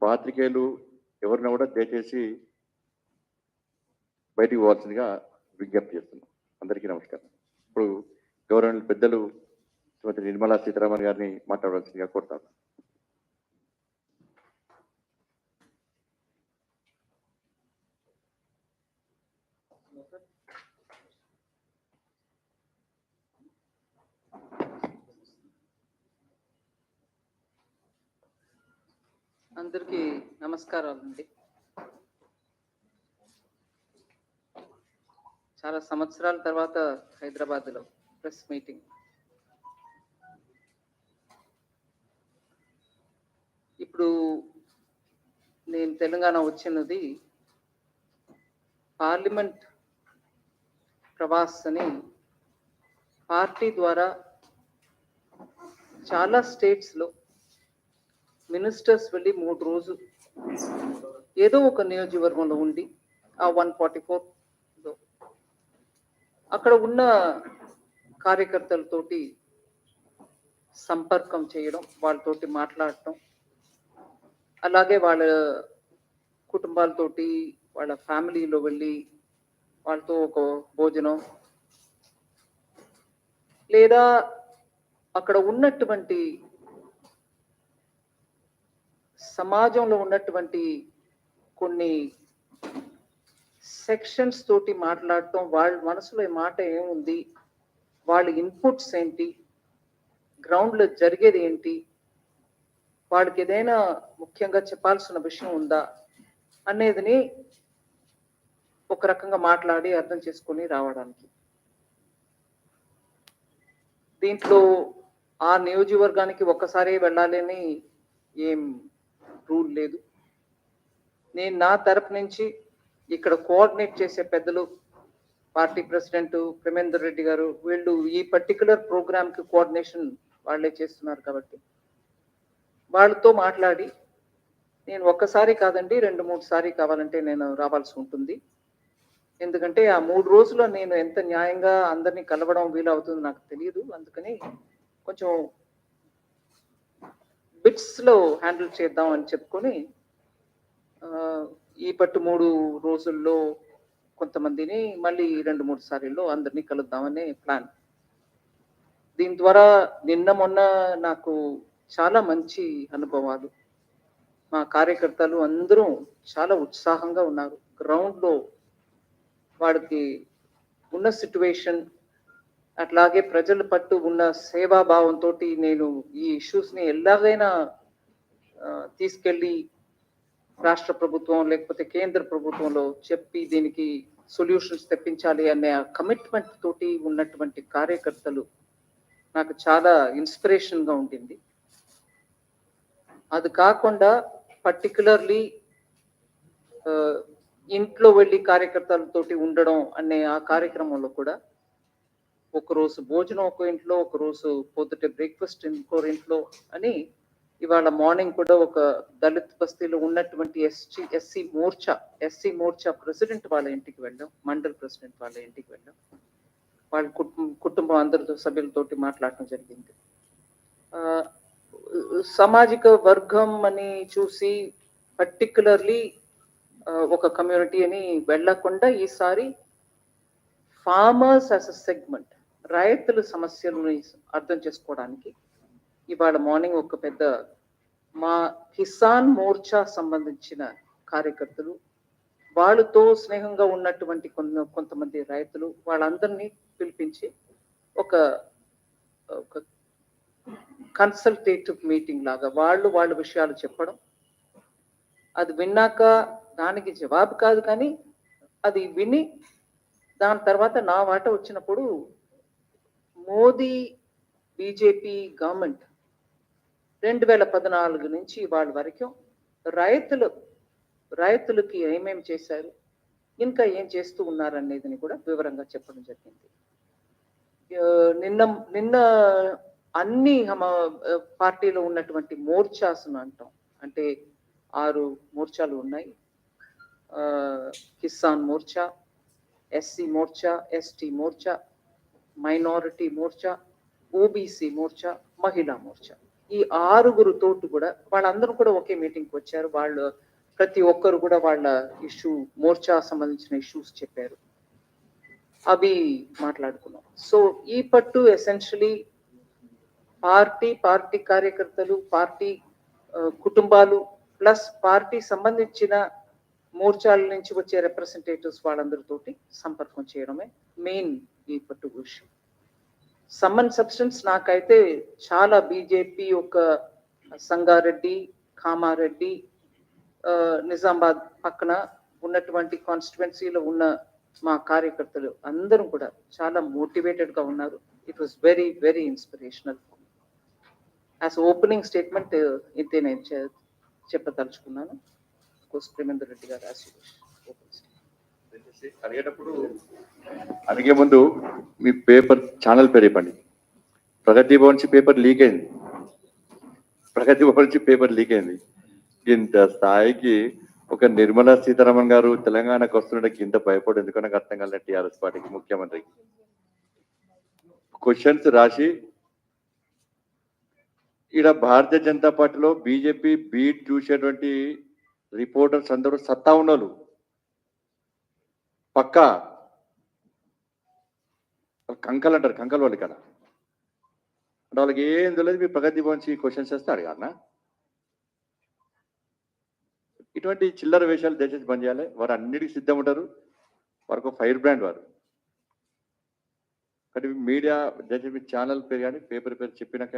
పాత్రికేయులు ఎవరిని కూడా దయచేసి బయటికి పోవాల్సిందిగా విజ్ఞప్తి చేస్తున్నాం. అందరికీ నమస్కారం. ఇప్పుడు గౌరవనీయులు పెద్దలు శ్రీమతి నిర్మలా సీతారామన్ గారిని మాట్లాడవలసిందిగా కోరుతాను. అందరికీ నమస్కారాలండి. చాలా సంవత్సరాల తర్వాత హైదరాబాద్లో ప్రెస్ మీటింగ్. ఇప్పుడు నేను తెలంగాణ వచ్చినది పార్లమెంట్ ప్రవాస్ అని పార్టీ ద్వారా చాలా స్టేట్స్లో మినిస్టర్స్ వెళ్ళి 3 రోజులు ఏదో ఒక నియోజకవర్గంలో ఉండి ఆ 144లో అక్కడ ఉన్న కార్యకర్తలతోటి సంపర్కం చేయడం, వాళ్ళతోటి మాట్లాడటం, అలాగే వాళ్ళ కుటుంబాలతోటి వాళ్ళ ఫ్యామిలీలో వెళ్ళి వాళ్ళతో ఒక భోజనం, లేదా అక్కడ ఉన్నటువంటి సమాజంలో ఉన్నటువంటి కొన్ని సెక్షన్స్ తోటి మాట్లాడటం, వాళ్ళ మనసులో మాట ఏముంది, వాళ్ళ ఇన్పుట్స్ ఏంటి, గ్రౌండ్లో జరిగేది ఏంటి, వాళ్ళకి ఏదైనా ముఖ్యంగా చెప్పాల్సిన విషయం ఉందా అనేదిని ఒక రకంగా మాట్లాడి అర్థం చేసుకొని రావడానికి. దీంట్లో ఆ నియోజకవర్గానికి ఒక్కసారి వెళ్ళాలని ఏం రూల్ లేదు. నేను నా తరపు నుంచి ఇక్కడ కోఆర్డినేట్ చేసే పెద్దలు, పార్టీ ప్రెసిడెంట్ ప్రేమేందర్ రెడ్డి గారు, వీళ్ళు ఈ పర్టికులర్ ప్రోగ్రామ్కి కోఆర్డినేషన్ వాళ్ళే చేస్తున్నారు కాబట్టి వాళ్ళతో మాట్లాడి, నేను ఒక్కసారి కాదండి 2-3 సారి కావాలంటే నేను రావాల్సి ఉంటుంది. ఎందుకంటే ఆ 3 రోజుల్లో నేను ఎంత న్యాయంగా అందరినీ కలవడం వీలవుతుందో నాకు తెలియదు. అందుకని కొంచెం బిట్స్లో హ్యాండిల్ చేద్దాం అని చెప్పుకొని ఈ 3 రోజుల్లో కొంతమందిని మళ్ళీ 2-3 సార్లు అందరినీ కలుద్దామనే ప్లాన్. దీని ద్వారా మొన్న నాకు చాలా మంచి అనుభవాలు. మా కార్యకర్తలు అందరూ చాలా ఉత్సాహంగా ఉన్నారు. గ్రౌండ్లో వాడికి ఉన్న సిట్యువేషన్, అట్లాగే ప్రజల పట్టు ఉన్న సేవాభావంతో నేను ఈ ఇష్యూస్ని ఎలాగైనా తీసుకెళ్ళి రాష్ట్ర ప్రభుత్వం లేకపోతే కేంద్ర ప్రభుత్వంలో చెప్పి దీనికి సొల్యూషన్స్ తెప్పించాలి అనే కమిట్మెంట్ తోటి ఉన్నటువంటి కార్యకర్తలు నాకు చాలా ఇన్స్పిరేషన్గా ఉంటుంది. అది కాకుండా పర్టికులర్లీ ఇంట్లో వెళ్ళి కార్యకర్తలతోటి ఉండడం అనే ఆ కార్యక్రమంలో కూడా ఒకరోజు భోజనం ఒక ఇంట్లో, ఒకరోజు పొద్దుటే బ్రేక్ఫాస్ట్ ఇంకో ఇంట్లో అని, ఇవాళ మార్నింగ్ కూడా ఒక దళిత్ బస్తీలో ఉన్నటువంటి ఎస్సీ మోర్చా ప్రెసిడెంట్ వాళ్ళ ఇంటికి వెళ్ళాం, మండల్ ప్రెసిడెంట్ వాళ్ళ ఇంటికి వెళ్ళాం. వాళ్ళ కుటుంబం అందరితో సభ్యులతోటి మాట్లాడటం జరిగింది. సామాజిక వర్గం అని చూసి పర్టికులర్లీ ఒక కమ్యూనిటీ అని వెళ్ళకుండా ఈసారి ఫార్మర్స్ యాజ్ అ సెగ్మెంట్, రైతుల సమస్యలను అర్థం చేసుకోవడానికి ఇవాళ మార్నింగ్ ఒక పెద్ద మా కిసాన్ మోర్చా సంబంధించిన కార్యకర్తలు, వాళ్ళతో స్నేహంగా ఉన్నటువంటి కొంతమంది రైతులు, వాళ్ళందరినీ పిలిపించి ఒక కన్సల్టేటివ్ మీటింగ్ లాగా వాళ్ళ విషయాలు చెప్పడం, అది విన్నాక దానికి జవాబు కాదు కానీ అది విని దాని తర్వాత నా వాట వచ్చినప్పుడు మోదీ బీజేపీ గవర్నమెంట్ 2014 నుంచి వాళ్ళ వరకు రైతులకి ఏమేమి చేశారు, ఇంకా ఏం చేస్తూ ఉన్నారనేది కూడా వివరంగా చెప్పడం జరిగింది. నిన్న అన్ని పార్టీలో ఉన్నటువంటి మోర్చాస్ను అంటాం, అంటే 6 మోర్చాలు ఉన్నాయి. Kisan Morcha, SC Morcha, ST Morcha, minority Morcha, OBC Morcha, మహిళా మోర్చా, ఈ 6 కూడా వాళ్ళందరూ కూడా ఒకే మీటింగ్కి వచ్చారు. వాళ్ళు ప్రతి ఒక్కరు కూడా వాళ్ళ ఇష్యూ, మోర్చా సంబంధించిన ఇష్యూస్ చెప్పారు, అవి మాట్లాడుకున్నాం. సో ఈ పట్టు ఎసెన్షియలీ పార్టీ కార్యకర్తలు, పార్టీ కుటుంబాలు ప్లస్ పార్టీ సంబంధించిన మోర్చాల నుంచి వచ్చే రిప్రజెంటేటివ్స్ వాళ్ళందరితోటి సంపర్కం చేయడమే మెయిన్ ఈ పట్టు విషయం. సమ్మన్ సబ్స్టెన్స్ నాకైతే చాలా బీజేపీ ఒక సంగారెడ్డి, కామారెడ్డి, నిజామాబాద్ పక్కన ఉన్నటువంటి కాన్స్టిట్యువెన్సీలో ఉన్న మా కార్యకర్తలు అందరూ కూడా చాలా మోటివేటెడ్గా ఉన్నారు. It was very very inspirational. As opening statement ఇంతే నేను చెప్పదలుచుకున్నాను. ప్రేమేందర్ రెడ్డి గారు అడిగేటప్పుడు అడిగే ముందు మీ పేపర్ ఛానల్ పేరు చెప్పండి. ప్రగతి భవన్ నుంచి పేపర్ లీక్ అయింది. ఇంత స్థాయికి ఒక నిర్మలా సీతారామన్ గారు తెలంగాణకు వస్తున్నట్టుకి ఇంత భయపడి ఎందుకో నాకు అర్థం కాలేదు. టీఆర్ఎస్ పార్టీకి, ముఖ్యమంత్రికి క్వశ్చన్స్ రాసి ఈడ భారతీయ జనతా పార్టీలో బీజేపీ బీట్ చూసేటువంటి రిపోర్టర్స్ అందరూ సత్తా ఉన్నోళ్ళు, పక్కా కంకలు అంటారు, కంకల్ వాళ్ళు ఇక్కడ అంటే వాళ్ళకి ఏం తెలియదు. మీ ప్రగతి భవన్ క్వశ్చన్స్ చేస్తే అడగాలనా? ఇటువంటి చిల్లర వేషాలు దయచేసి బంద్ చేయాలి. వారు అన్నిటికీ సిద్ధం ఉంటారు. వారికి ఫైర్ బ్రాండ్ వారు. కానీ మీడియా దయచేసి ఛానల్ పేరు కానీ పేపర్ పేరు చెప్పినాక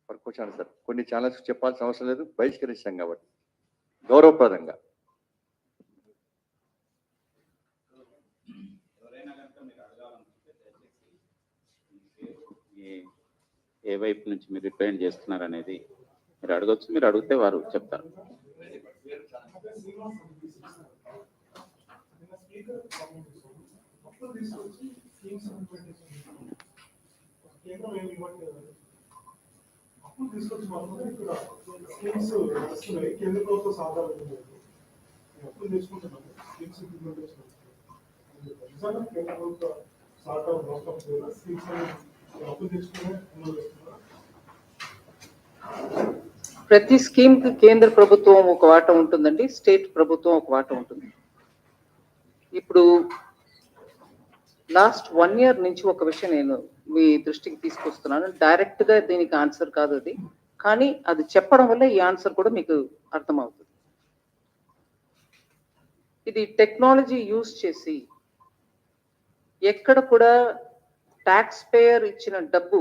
వారికి క్వశ్చన్ సార్ కొన్ని ఛానల్స్ చెప్పాల్సిన అవసరం లేదు, బహిష్కరిస్తాం కాబట్టి గౌరవప్రదంగా. ఏ వైపు నుంచి మీరు రిప్రజెంట్ చేస్తున్నారు అనేది మీరు అడగొచ్చు. మీరు అడిగితే వారు చెప్తారు. కేంద్ర ప్రభుత్వ సాధారణ తీసుకుంటున్నాం. ప్రతి స్కీమ్ కి కేంద్ర ప్రభుత్వం ఒక వాటా ఉంటుందండి, స్టేట్ ప్రభుత్వం ఒక వాటా ఉంటుంది. ఇప్పుడు లాస్ట్ 1 year నుంచి ఒక విషయం నేను మీ దృష్టికి తీసుకొస్తున్నాను. డైరెక్ట్ గా దీనికి ఆన్సర్ కాదు అది, కానీ అది చెప్పడం వల్ల ఈ ఆన్సర్ కూడా మీకు అర్థమవుతుంది. ఇది టెక్నాలజీ యూజ్ చేసి ఎక్కడ కూడా ట్యాక్స్ పేయర్ ఇచ్చిన డబ్బు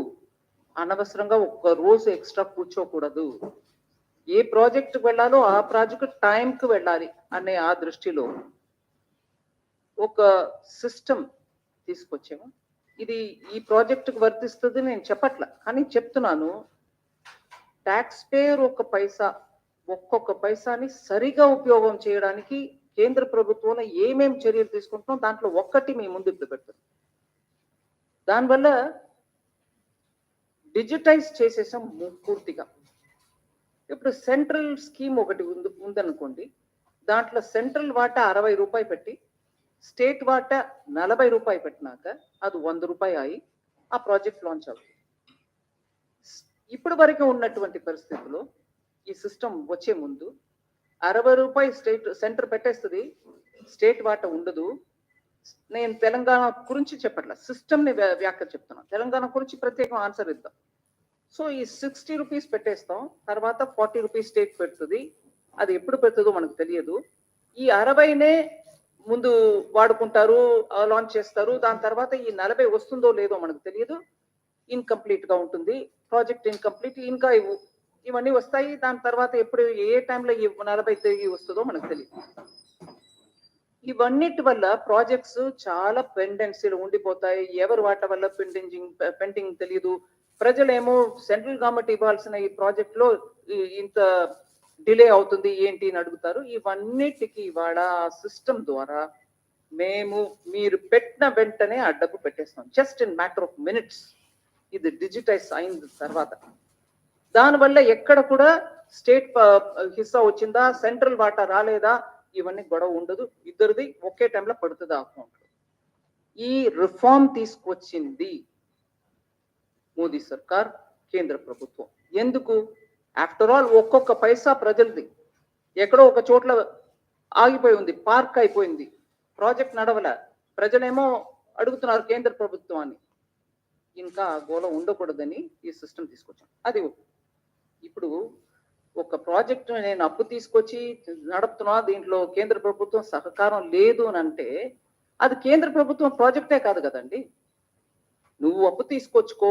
అనవసరంగా ఒక్క రోజు ఎక్స్ట్రా కూర్చోకూడదు. ఏ ప్రాజెక్టుకు వెళ్ళాలో ఆ ప్రాజెక్ట్ టైంకి వెళ్ళాలి అనే ఆ దృష్టిలో ఒక సిస్టమ్ తీసుకొచ్చాము. ఇది ఈ ప్రాజెక్టుకు వర్తిస్తుంది నేను చెప్పట్లా, కానీ చెప్తున్నాను. ట్యాక్స్ పేయర్ ఒక్కొక్క పైసాని సరిగా ఉపయోగం చేయడానికి కేంద్ర ప్రభుత్వంలో ఏమేం చర్యలు తీసుకుంటున్నాం దాంట్లో ఒక్కటి మీ ముందు ఇప్పుడు పెడతాం. దానివల్ల డిజిటైజ్ చేసేసాం పూర్తిగా. ఇప్పుడు సెంట్రల్ స్కీమ్ ఒకటి ఉందనుకోండి, దాంట్లో సెంట్రల్ వాటా 60 రూపాయలు పెట్టి స్టేట్ వాటా 40 రూపాయలు పెట్టినాక అది 100 రూపాయలు అయి ఆ ప్రాజెక్ట్ లాంచ్ అవుతుంది. ఇప్పటి వరకు ఉన్నటువంటి పరిస్థితుల్లో ఈ సిస్టమ్ వచ్చే ముందు 60 రూపాయలు సెంటర్ పెట్టేస్తుంది, స్టేట్ వాటా ఉండదు. నేను తెలంగాణ గురించి చెప్పట్లా, సిస్టమ్ని వ్యాఖ్య చెప్తున్నాను. తెలంగాణ గురించి ప్రత్యేకం ఆన్సర్ ఇద్దాం. సో ఈ 60 రూపీస్ పెట్టేస్తాం, తర్వాత 40 రూపీస్ స్టేట్ పెడుతుంది. అది ఎప్పుడు పెడుతుందో మనకు తెలియదు. ఈ 60నే ముందు వాడుకుంటారు, లాంచ్ చేస్తారు. దాని తర్వాత ఈ 40 వస్తుందో లేదో మనకు తెలియదు. ఇన్కంప్లీట్ గా ఉంటుంది ప్రాజెక్ట్, ఇన్కంప్లీట్. ఇంకా ఇవన్నీ వస్తాయి. దాని తర్వాత ఎప్పుడు ఏ టైంలో ఈ 40 తిరిగి వస్తుందో మనకు తెలియదు. ఇవన్నిటి వల్ల ప్రాజెక్ట్స్ చాలా పెండెన్సీలు ఉండిపోతాయి. ఎవరి వాటి వల్ల పెండింగ్ తెలియదు. ప్రజలేమో సెంట్రల్ గవర్నమెంట్ ఇవ్వాల్సిన ఈ ప్రాజెక్ట్ లో ఇంత డిలే అవుతుంది ఏంటి అని అడుగుతారు. ఇవన్నిటికీ ఇవాళ సిస్టమ్ ద్వారా మీరు పెట్టిన వెంటనే ఆ డబ్బు పెట్టేస్తాం, just in matter of minutes. ఇది డిజిటైజ్ అయిన తర్వాత దానివల్ల ఎక్కడ కూడా స్టేట్ హిస్సా వచ్చిందా, సెంట్రల్ వాటా రాలేదా, ఇవన్నీ గొడవ ఉండదు. ఇద్దరిది ఒకే టైంలో పడుతుంది అకౌంట్. ఈ రిఫార్మ్ తీసుకొచ్చింది మోదీ సర్కార్, కేంద్ర ప్రభుత్వం. ఎందుకు? ఆఫ్టర్ ఆల్ ఒక్కొక్క పైసా ప్రజలది. ఎక్కడో ఒక చోట్ల ఆగిపోయి ఉంది, పార్క్ అయిపోయింది, ప్రాజెక్ట్ నడవల. ప్రజలేమో అడుగుతున్నారు కేంద్ర ప్రభుత్వాన్ని. ఇంకా గోల ఉండకూడదని ఈ సిస్టమ్ తీసుకొచ్చాం. అది ఇప్పుడు ఒక ప్రాజెక్టు నేను అప్పు తీసుకొచ్చి నడుపుతున్నా, దీంట్లో కేంద్ర ప్రభుత్వం సహకారం లేదు అని అంటే అది కేంద్ర ప్రభుత్వం ప్రాజెక్టే కాదు కదండి. నువ్వు అప్పు తీసుకొచ్చుకో,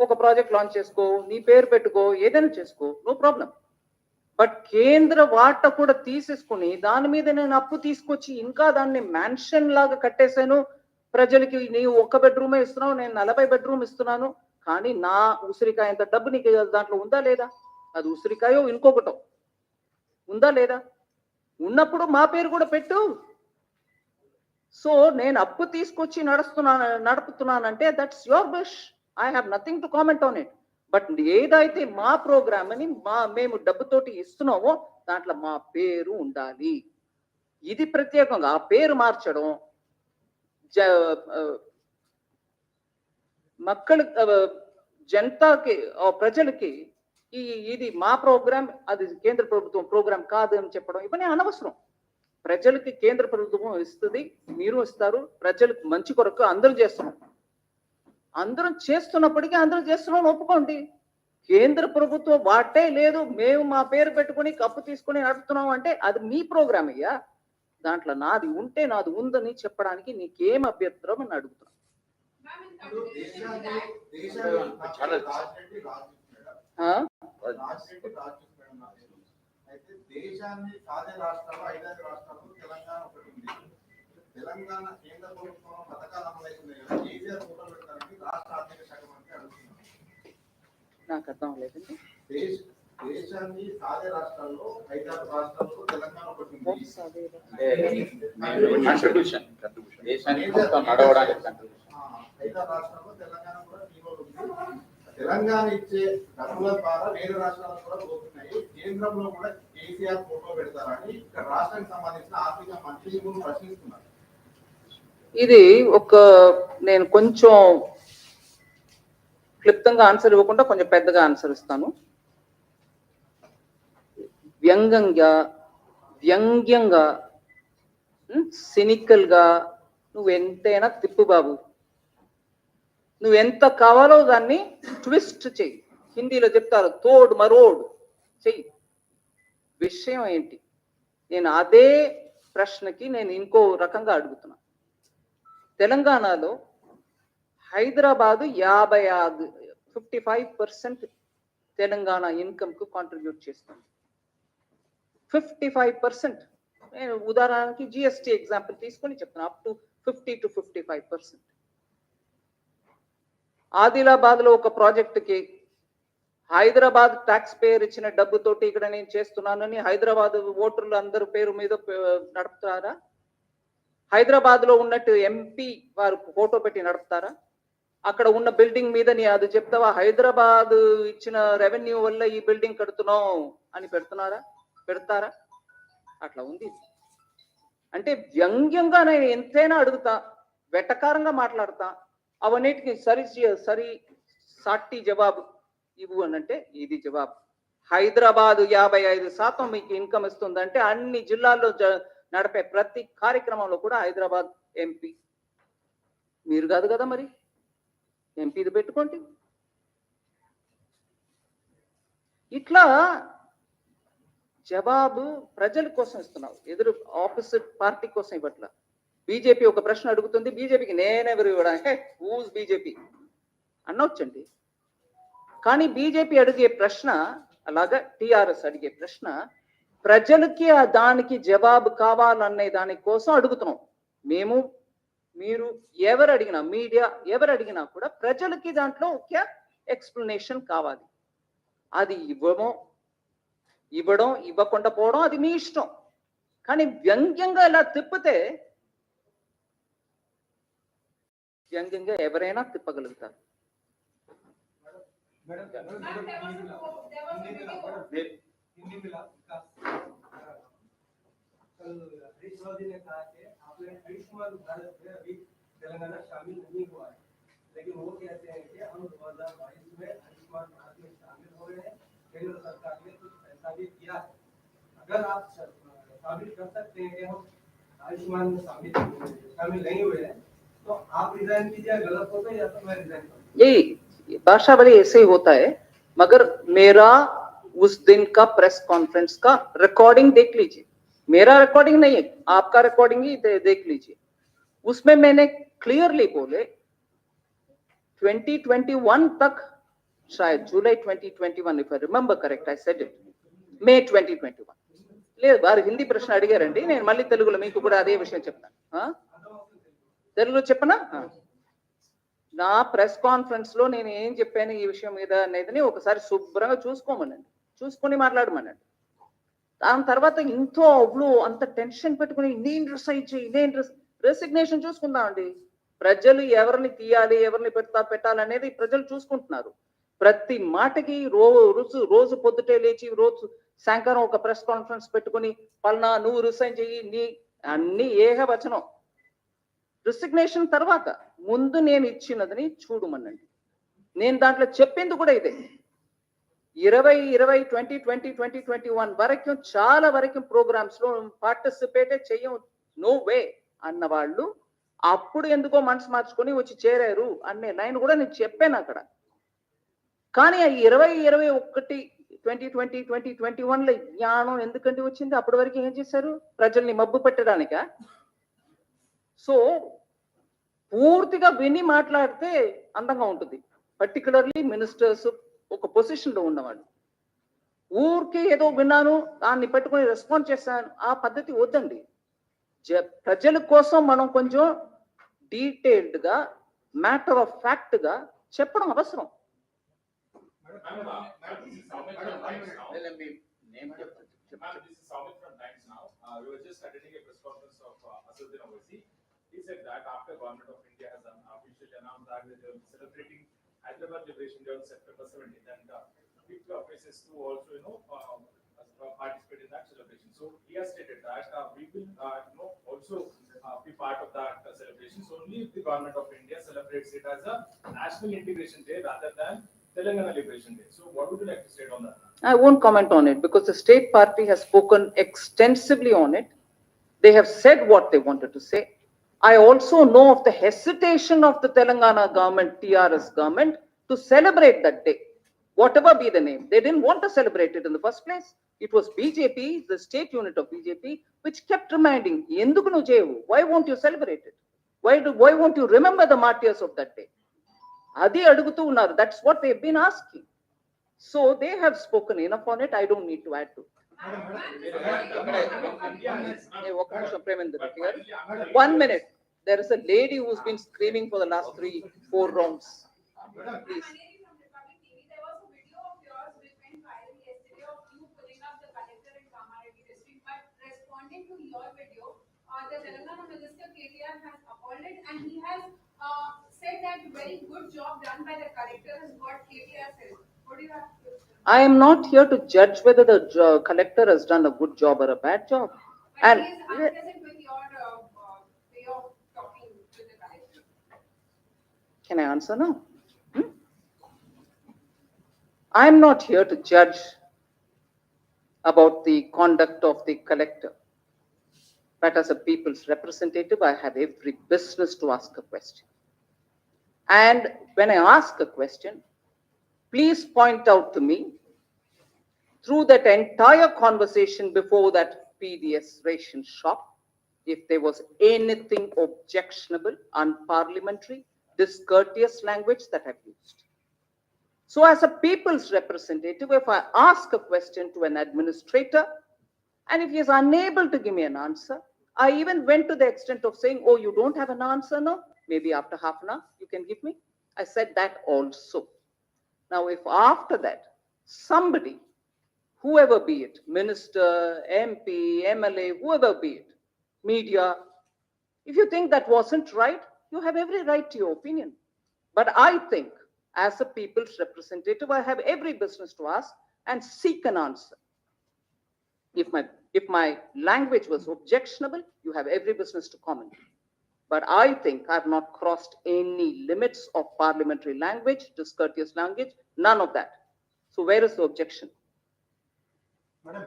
ఒక ప్రాజెక్ట్ లాంచ్ చేసుకో, నీ పేరు పెట్టుకో, ఏదైనా చేసుకో, నో ప్రాబ్లం. బట్ కేంద్ర వాటా కూడా తీసేసుకుని దాని మీద నేను అప్పు తీసుకొచ్చి ఇంకా దాన్ని మ్యాన్షన్ లాగా కట్టేశాను, ప్రజలకి నీవు 1 బెడ్రూమే ఇస్తున్నావు, నేను 40 బెడ్రూమ్ ఇస్తున్నాను, కానీ నా ఉసిరికాయ అంత డబ్బు నీకు దాంట్లో ఉందా లేదా? అది ఉసిరికాయో ఇంకొకటో ఉందా లేదా? ఉన్నప్పుడు మా పేరు కూడా పెట్టు. సో నేను అప్పు తీసుకొచ్చి నడుపుతున్నానంటే that's your wish, I have nothing to comment on it. But ఏదైతే మా ప్రోగ్రామ్ అని మేము డబ్బుతోటి ఇస్తున్నామో దాంట్లో మా పేరు ఉండాలి. ఇది ప్రత్యేకంగా ఆ పేరు మార్చడం మక్కలు జనతాకి ప్రజలకి ఇది మా ప్రోగ్రామ్, అది కేంద్ర ప్రభుత్వం ప్రోగ్రామ్ కాదు అని చెప్పడం ఇవన్నీ అనవసరం. ప్రజలకి కేంద్ర ప్రభుత్వం ఇస్తుంది, మీరు ఇస్తారు, ప్రజలకు మంచి కొరకు అందరూ చేస్తున్నాం. అందరం చేస్తున్నప్పటికీ అందరూ చేస్తున్నాం ఒప్పుకోండి. కేంద్ర ప్రభుత్వం వాటే లేదు, మేము మా పేరు పెట్టుకుని కప్పు తీసుకుని నడుపుతున్నాం అంటే అది మీ ప్రోగ్రామ్ అయ్యా. దాంట్లో నాది ఉంటే నాది ఉందని చెప్పడానికి నీకేం అభ్యంతరం అని అడుగుతున్నాం. దేశాన్ని సాధే రాష్ట్రాలు 5 రాష్ట్రాలు తెలంగాణ ఒకటి ఉంది. తెలంగాణ కేంద్ర ప్రభుత్వం పథకాలు అమలవుతున్నాయి కదా, కేసీఆర్ ఫోటోలు పెట్టడానికి రాష్ట్ర ఆర్థిక శాఖ మంత్రి అడుగుతున్నారు. నాకు అర్థం లేదండి. దేశాన్ని సాధే రాష్ట్రాల్లో 5 రాష్ట్రాల్లో తెలంగాణ ఒకటి ఉంది. దేశానికి మొత్తం నడవడానికి 5 రాష్ట్రాల్లో తెలంగాణ కూడా కీలకం ఉంది. తెలంగాణ ఇచ్చే డబ్బుల ద్వారా వేరే రాష్ట్రాలకు కూడా పోతున్నాయి. కేంద్రంలో కూడా కేసీఆర్ ఫోటో పెడతారని ఇక్కడ రాష్ట్రానికి సంబంధించిన ఆర్థిక మంత్రి ప్రశ్నిస్తున్నారు. ఇది నేను కొంచెం క్లుప్తంగా ఆన్సర్ ఇవ్వకుండా కొంచెం పెద్దగా ఆన్సర్ ఇస్తాను. వ్యంగ్యంగా సినికల్ గా నువ్వు ఎంతైనా తిప్పు బాబు, నువ్వెంత కావాలో దాన్ని ట్విస్ట్ చెయ్యి. హిందీలో చెప్తారు తోడ్ మరోడ్ చెయ్యి. విషయం ఏంటి? నేను అదే ప్రశ్నకి నేను ఇంకో రకంగా అడుగుతున్నా. తెలంగాణలో హైదరాబాదు 55% తెలంగాణ ఇన్కమ్ కు కాంట్రిబ్యూట్ చేస్తుంది. 55%. నేను ఉదాహరణకి జిఎస్టీ ఎగ్జాంపుల్ తీసుకొని చెప్తున్నా, అప్ టు 50 to 55%. ఆదిలాబాద్ లో ఒక ప్రాజెక్టుకి హైదరాబాద్ ట్యాక్స్ పేయర్ ఇచ్చిన డబ్బుతోటి ఇక్కడ నేను చేస్తున్నానని హైదరాబాద్ ఓటర్లు అందరి పేరు మీద నడుపుతారా? హైదరాబాద్ లో ఉన్నట్టు ఎంపీ వారు ఫోటో పెట్టి నడుపుతారా? అక్కడ ఉన్న బిల్డింగ్ మీద నీ అది చెప్తావా, హైదరాబాద్ ఇచ్చిన రెవెన్యూ వల్ల ఈ బిల్డింగ్ కడుతున్నాం అని పెడతారా? అట్లా ఉంది. అంటే వ్యంగ్యంగా నేను ఎంతైనా అడుగుతా, వెటకారంగా మాట్లాడతా, అవన్నిటికి సరి సాటి జవాబు ఇవ్వు అనంటే ఇది జవాబు. హైదరాబాద్ 55% మీకు ఇన్కమ్ ఇస్తుందంటే అన్ని జిల్లాల్లో నడిపే ప్రతి కార్యక్రమంలో కూడా హైదరాబాద్ ఎంపీ మీరు కాదు కదా, మరి ఎంపీది పెట్టుకోండి. ఇట్లా జవాబు ప్రజల కోసం ఇస్తున్నావు, ఎదురు ఆపోజిట్ పార్టీ కోసం ఇవ్వట్లా. బీజేపీ ఒక ప్రశ్న అడుగుతుంది, బీజేపీకి నేనెవరు ఇవ్వడానికి, హూజ్ బీజేపీ అనొచ్చండి. కానీ బీజేపీ అడిగే ప్రశ్న, అలాగా టిఆర్ఎస్ అడిగే ప్రశ్న, ప్రజలకి దానికి జవాబు కావాలనే దాని కోసం అడుగుతున్నాం. మీరు ఎవరు అడిగినా, మీడియా ఎవరు అడిగినా కూడా ప్రజలకి దాంట్లో ఒక ఎక్స్ప్లెనేషన్ కావాలి. అది ఇవ్వడం ఇవ్వకుండా పోవడం అది మీ ఇష్టం. కానీ వ్యంగ్యంగా ఇలా తిప్పితే వ్యంగ్యంగా ఎవరైనా తిప్పగలుగుతారు. तेलंगाना शामिल नहीं हुआ है, लेकिन वो कहते हैं कि हम 2022 में आयुष्मान भारत में शामिल हो रहे हैं। केंद्र सरकार ने कुछ ऐसा भी किया है। अगर आप साबित कर सकते हैं कि हम आयुष्मान में शामिल नहीं हुए हैं, तो आप रिजाइन कीजिए, गलत हो तो, या तो मैं रिजाइन करूँ। यही भाषा बड़ी ऐसे ही होता है। मगर मेरा उस दिन का प्रेस कॉन्फ्रेंस का रिकॉर्डिंग देख लीजिए। मेरा रिकॉर्डिंग नहीं है, आपका रिकॉर्डिंग ही देख लीजिए। उसमें मैंने क्लियरली बोले 2021 तक, शायद जुलाई 2021 if I remember correct, I said it May 2021. లేదు వారు హిందీ ప్రశ్న అడిగారండి, నేను మళ్ళీ తెలుగులో మీకు కూడా అదే విషయం చెప్తాను. తెలుగులో చెప్పనా? నా ప్రెస్ కాన్ఫరెన్స్ లో నేను ఏం చెప్పాను ఈ విషయం మీద అనేది ఒకసారి శుభ్రంగా చూసుకోమనండి, చూసుకొని మాట్లాడమనండి. దాని తర్వాత ఇంతో అవ్లు అంత టెన్షన్ పెట్టుకుని నేను రిసైన్ చేయి, నేను రెసిగ్నేషన్ చూసుకుందామండి. ప్రజలు ఎవరిని తీయాలి, ఎవరిని పెట్టాలనేది ప్రజలు చూసుకుంటున్నారు. ప్రతి మాటకి రోజు పొద్దుటే లేచి రోజు సాయంకాలం ఒక ప్రెస్ కాన్ఫరెన్స్ పెట్టుకుని పల్నా నువ్వు రిసైన్ చెయ్యి, నీ అన్ని ఏకవచనం. రిసిగ్నేషన్ తర్వాత ముందు నేను ఇచ్చినదని చూడమనండి. నేను దాంట్లో చెప్పింది కూడా ఇదే. 2021 వరకు చాలా వరకు ప్రోగ్రామ్స్ లో పార్టిసిపేట్ చెయ్యం, నో వే అన్న వాళ్ళు అప్పుడు ఎందుకో మనసు మార్చుకొని వచ్చి చేరారు అనే లైన్ కూడా నేను చెప్పాను అక్కడ. కానీ ఆ 2021 లో జ్ఞానం ఎందుకంటే వచ్చింది? అప్పటి వరకు ఏం చేశారు? ప్రజల్ని మబ్బు పెట్టడానికా? సో పూర్తిగా విని మాట్లాడితే అందంగా ఉంటుంది. పర్టికులర్లీ మినిస్టర్స్, ఒక పొజిషన్ లో ఉన్నవాళ్ళు. ఊరికి ఏదో విన్నాను దాన్ని పెట్టుకుని రెస్పాండ్ చేశాను, ఆ పద్ధతి వద్దండి. ప్రజల కోసం మనం కొంచెం డీటెయిల్డ్ గా, మ్యాటర్ ఆఫ్ ఫ్యాక్ట్ గా చెప్పడం అవసరం. He said that after government of India has officially announced that they will be celebrating Hyderabad Liberation Day on September 17th, and big places to also participate in that celebration. So he has stated that we will also be part of that celebration. So only if the government of India celebrates it as a national integration day rather than Telangana Liberation Day. So what would you like to say on that? I won't comment on it because the state party has spoken extensively on it. They have said what they wanted to say. I also know of the hesitation of the Telangana government, TRS government, to celebrate that day, whatever be the name. They didn't want to celebrate it in the first place. It was BJP, the state unit of BJP, which kept reminding, "Enduku nu cheyavu? Why won't you celebrate it? Why won't you remember the martyrs of that day?" Adi adugutu unnaru. That's what they've been asking. So they have spoken enough on it. I don't need to add to it. One minute. There is a lady who's been screaming for the last 3-4 rounds. Please. There was a video of yours which went viral yesterday of you pulling up the collector in Kamareddy district, but responding to your video, the Telangana minister KTR has applauded and he has said that very good job done by the collector has got KTR said. What do you have to say? I am not here to judge whether the collector has done a good job or a bad job. But And he is unpleasant with your way of talking to the collector. can I answer now? I am not here to judge about the conduct of the collector. But as a people's representative, I have every business to ask a question. And when I ask a question, please point out to me through that entire conversation before that PDS ration shop, if there was anything objectionable, unparliamentary, discourteous language that I've used. So as a people's representative, if I ask a question to an administrator, and if he is unable to give me an answer, I even went to the extent of saying, "Oh, you don't have an answer now? Maybe after half an hour you can give me." I said that also. Now, if after that, somebody, whoever be it, minister, MP, MLA, whoever be it, media, if you think that wasn't right, you have every right to your opinion. But I think, as a people's representative, I have every business to ask and seek an answer. If my language was objectionable, you have every business to comment. But I think I've not crossed any limits of parliamentary language, discourteous language, none of that. So where is the objection? Madam,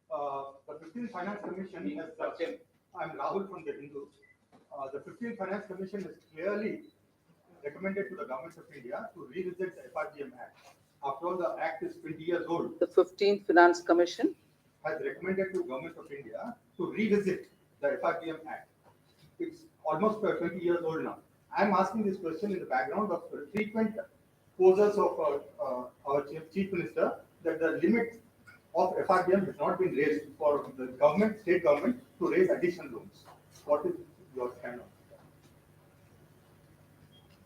the 15th Finance Commission has, I'm Rahul from the Hindu. The 15th Finance Commission has clearly recommended to the Government of India to revisit the FRGM Act. After all, the Act is 20 years old. The 15th Finance Commission Has recommended to Government of India to revisit the FRGM Act. It's almost 20 years old now. I'm asking this question in the background of frequent posers of our Chief Minister that the limit of FRGM has not been raised for the government, state government, to raise additional loans. What is your stand on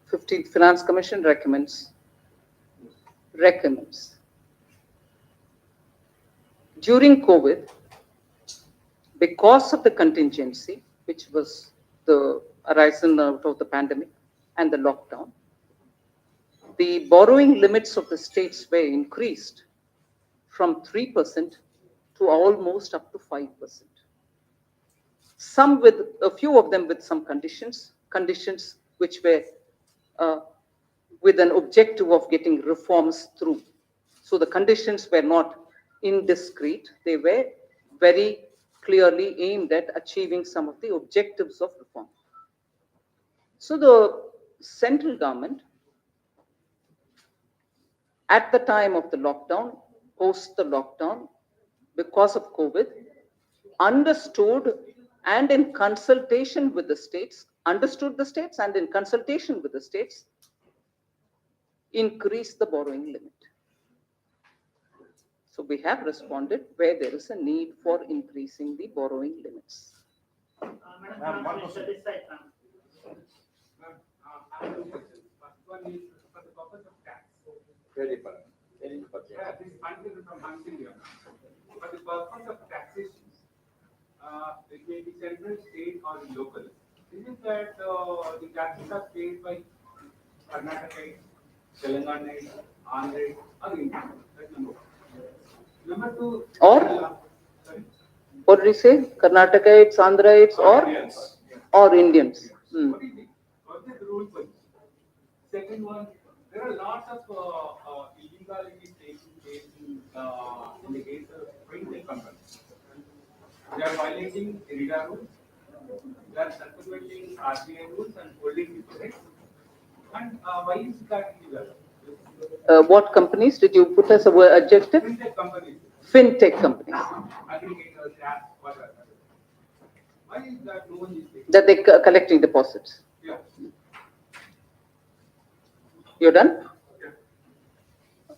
that? 15th Finance Commission recommends. During COVID, because of the contingency, which was the arisen out of the pandemic and the lockdown, the borrowing limits of the states were increased from 3% to almost up to 5%. Some with, a few of them with some conditions which were with an objective of getting reforms through. So the conditions were not indiscreet, they were very clearly aimed at achieving some of the objectives of reform. So the central government, at the time of the lockdown, post the lockdown, because of COVID, understood and in consultation with the states, understood the states and in consultation with the states, increased the borrowing limit. So we have responded where there is a need for increasing the borrowing limits. Madam, one question. I have two questions. First one is for the purpose of tax. Very important. Yeah, this is funded from Hansing here. For the purpose of taxation, it may be central, state, or local. Is it that the taxes are paid by Karnataka, Telangana, Andhra, or India? That's number one. Number two. Or? What did he say? Karnataka, Andhra, or Indians. What is the rule for this? Second one, there are lots of illegalities taking place in the case of fintech companies. They are violating IRDA rules, they are circumventing RBI rules and holding deposits. And why is that illegal? What companies did you put as a word adjective? Fintech companies. Fintech companies. Aggregators, apps, whatever. Why is that no one is taking? That they collecting deposits. Yeah. You're done? Yeah.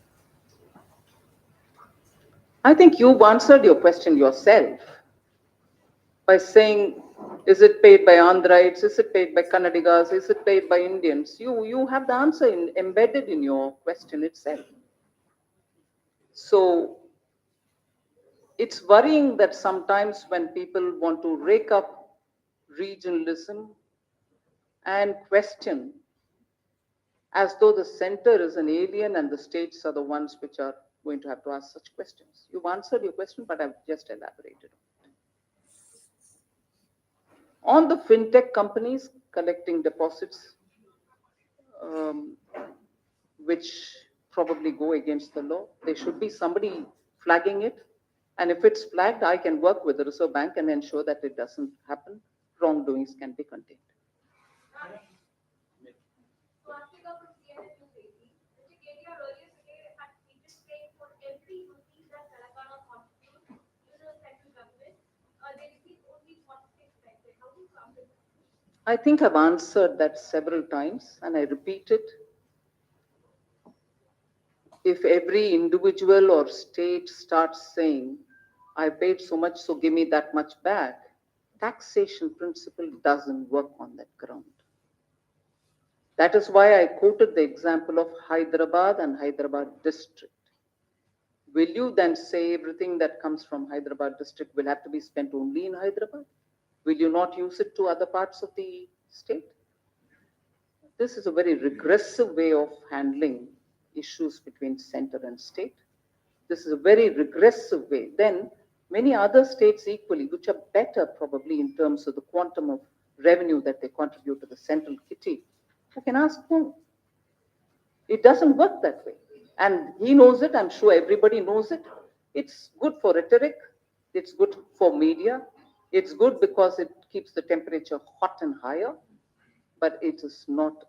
I think you've answered your question yourself by saying, is it paid by Andhrites? Is it paid by Kannadigas? Is it paid by Indians? You have the answer embedded in your question itself. So it's worrying that sometimes when people want to rake up regionalism and question as though the center is an alien and the states are the ones which are going to have to ask such questions. You've answered your question, but I've just elaborated on the fintech companies collecting deposits, which probably go against the law. There should be somebody flagging it. And if it's flagged, I can work with the Reserve Bank and ensure that it doesn't happen. Wrongdoings can be contained. I think I've answered that several times and I repeat it. If every individual or state starts saying, I paid so much, so give me that much back, taxation principle doesn't work on that ground. That is why I quoted the example of Hyderabad and Hyderabad district. Will you then say everything that comes from Hyderabad district will have to be spent only in Hyderabad? Will you not use it to other parts of the state? This is a very regressive way of handling issues between center and state. This is a very regressive way. Then many other states equally, which are better probably in terms of the quantum of revenue that they contribute to the central kitty. I can ask no. It doesn't work that way. And he knows it, I'm sure everybody knows it. It's good for rhetoric, it's good for media, it's good because it keeps the temperature hot and higher, but it is not,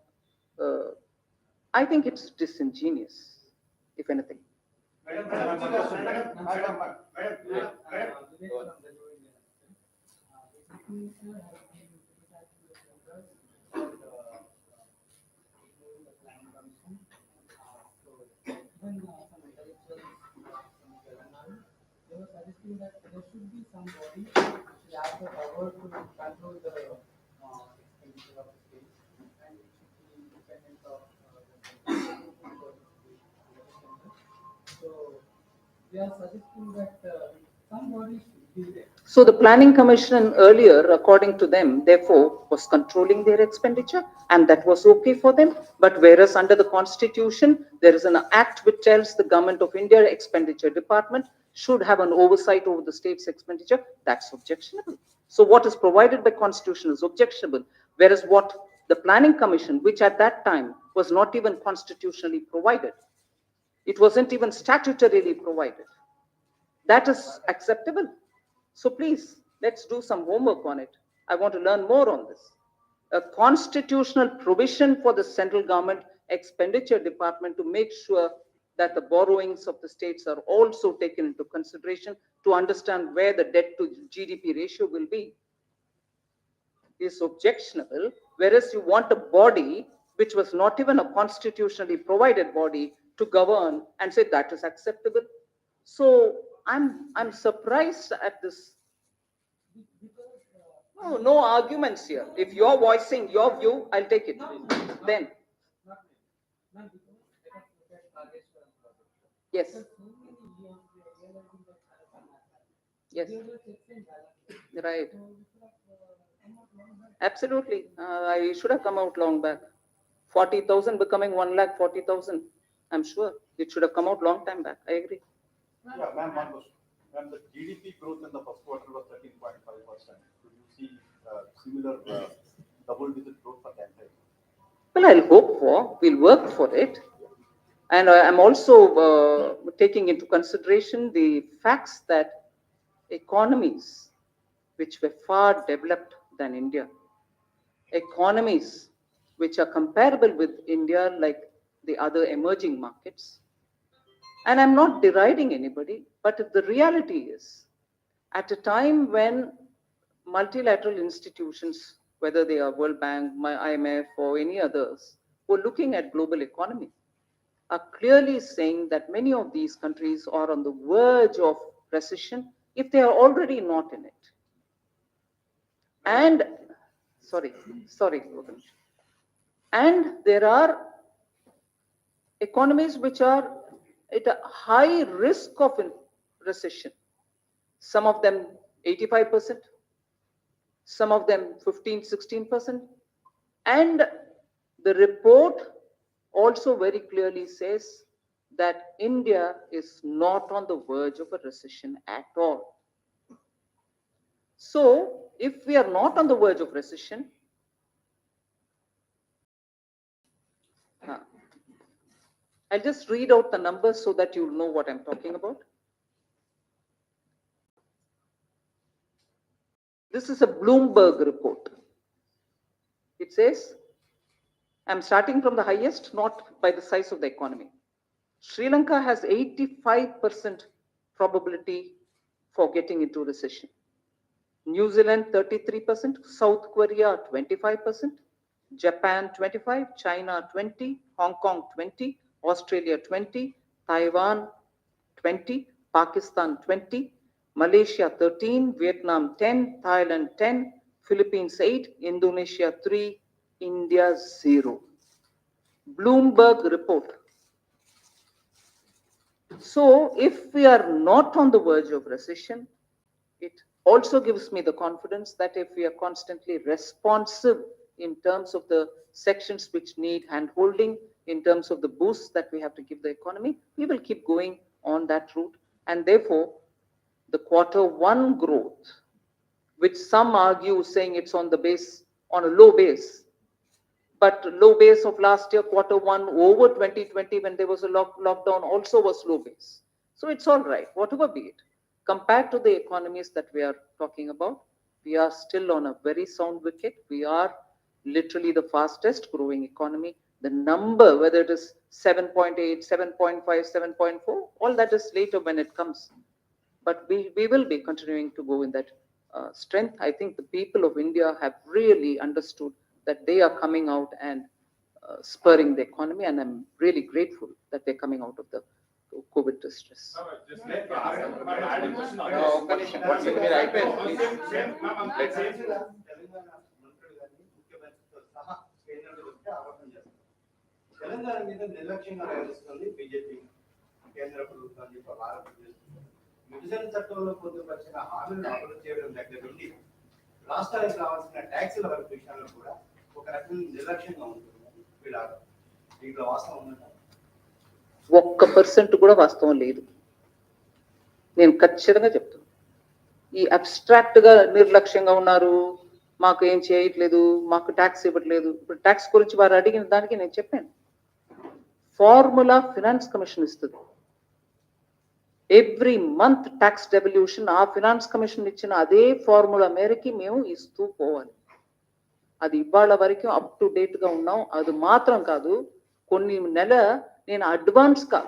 I think it's disingenuous, if anything. When some intellectuals from Telangana, they were suggesting that there should be some body which has the power to control the expenditure of the state, and it should be independent of so they are suggesting that some body should be there. So the planning commission earlier, according to them, therefore, was controlling their expenditure, and that was okay for them. But whereas under the constitution, there is an act which tells the government of India expenditure department should have an oversight over the state's expenditure, that's objectionable. So what is provided by constitution is objectionable, whereas what the planning commission, which at that time was not even constitutionally provided, it wasn't even statutorily provided, that is acceptable. So please, let's do some homework on it. I want to learn more on this. A constitutional provision for the central government expenditure department to make sure that the borrowings of the states are also taken into consideration to understand where the debt to GDP ratio will be is objectionable, whereas you want a body which was not even a constitutionally provided body to govern and say that is acceptable. So I'm surprised at this. No arguments here. If you're voicing your view, I'll take it. Then. Yes. Yes. Right. Absolutely. I should have come out long back. 40,000 becoming 1,40,000. I'm sure it should have come out long time back. I agree. Yeah, ma'am, one question. Ma'am, the GDP growth in the first quarter was 13.5%. Do you see similar double-digit growth for that time? Well, I'll hope for. We'll work for it. And I'm also taking into consideration the facts that economies which were far developed than India, economies which are comparable with India like the other emerging markets, and I'm not deriding anybody, but the reality is, at a time when multilateral institutions, whether they are World Bank, IMF, or any others, were looking at global economy, are clearly saying that many of these countries are on the verge of recession if they are already not in it. And, sorry, and there are economies which are at a high risk of recession. Some of them 85%, some of them 15, 16%. And the report also very clearly says that India is not on the verge of a recession at all. So, if we are not on the verge of recession, I'll just read out the numbers so that you'll know what I'm talking about. This is a Bloomberg report. It says, I'm starting from the highest, not by the size of the economy. Sri Lanka has 85% probability for getting into recession. New Zealand 33%, South Korea 25%, Japan 25%, China 20%, Hong Kong 20%, Australia 20%, Taiwan 20%, Pakistan 20%, Malaysia 13%, Vietnam 10%, Thailand 10%, Philippines 8%, Indonesia 3%, India 0%. Bloomberg report. So if we are not on the verge of recession, it also gives me the confidence that if we are constantly responsive in terms of the sections which need hand-holding, in terms of the boost that we have to give the economy, we will keep going on that route. And therefore, the Q1 growth, which some argue saying it's on the base on a low base. But low base of last year, Q1 over 2020, when there was a lockdown, also was low base. So it's all right, whatever be it. Compared to the economies that we are talking about, we are still on a very sound wicket. We are literally the fastest growing economy. The number, whether it is 7.8, 7.5, 7.4, all that is later when it comes. But we will be continuing to go in that strength. I think the people of India have really understood that they are coming out and spurring the economy, and I'm really grateful that they're coming out of the COVID distress. No, just let my added question on ఒక్క this. నిమిషం, one second, మీరు అయిపోయింది, please. Telangana మీద నిర్లక్ష్యంగా వ్యవహరిస్తుంది BJP కేంద్ర ప్రభుత్వం అని చెప్పి ఆరోపణ చేస్తుంది. విభజన చట్టంలో పొందుపరిచిన హామీలను అమలు చేయడం దగ్గర నుండి రాష్ట్రానికి రావాల్సిన ట్యాక్సుల వరకు విషయాల్లో కూడా ఒక రకమైన నిర్లక్ష్యంగా ఉంటుంది వీళ్ళ దీంట్లో వాస్తవం ఉందంట. 1% కూడా వాస్తవం లేదు. నేను ఖచ్చితంగా చెప్తాను. ఈ అబ్స్ట్రాక్ట్ గా నిర్లక్ష్యంగా ఉన్నారు, మాకు ఏం చేయట్లేదు, మాకు ట్యాక్స్ ఇవ్వట్లేదు. ఇప్పుడు ట్యాక్స్ గురించి వారు అడిగిన దానికి నేను చెప్పాను. ఫార్ములా ఫినాన్స్ కమిషన్ ఇస్తుంది. ఎవ్రీ మంత్ ట్యాక్స్ డెవల్యూషన్ ఆ ఫినాన్స్ కమిషన్ ఇచ్చిన అదే ఫార్ములా మేరకి మేము ఇస్తూ పోవాలి. అది ఇవాళ వరకు అప్ టు డేట్ గా ఉన్నాం. అది మాత్రం కాదు, కొన్ని నెల నేను అడ్వాన్స్ గా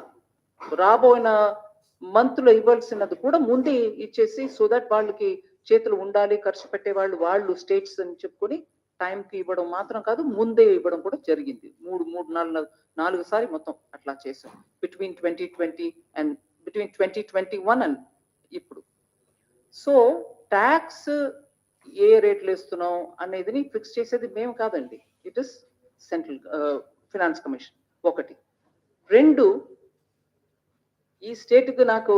రాబోయిన మంత్ లో ఇవ్వాల్సినది కూడా ముందే ఇచ్చేసి, సో దట్ వాళ్ళకి చేతులు ఉండాలి, ఖర్చు పెట్టే వాళ్ళు స్టేట్స్ అని చెప్పుకొని టైంకి ఇవ్వడం మాత్రం కాదు, ముందే ఇవ్వడం కూడా జరిగింది. నాలుగు సారి మొత్తం అట్లా చేసాం బిట్వీన్ 2020 అండ్ బిట్వీన్ 2021 అండ్ ఇప్పుడు. సో ట్యాక్స్ ఏ రేట్లు ఇస్తున్నాం అనేది ఫిక్స్ చేసేది మేము కాదండి, it is central finance commission. ఒకటి. రెండు, ఈ స్టేట్కి నాకు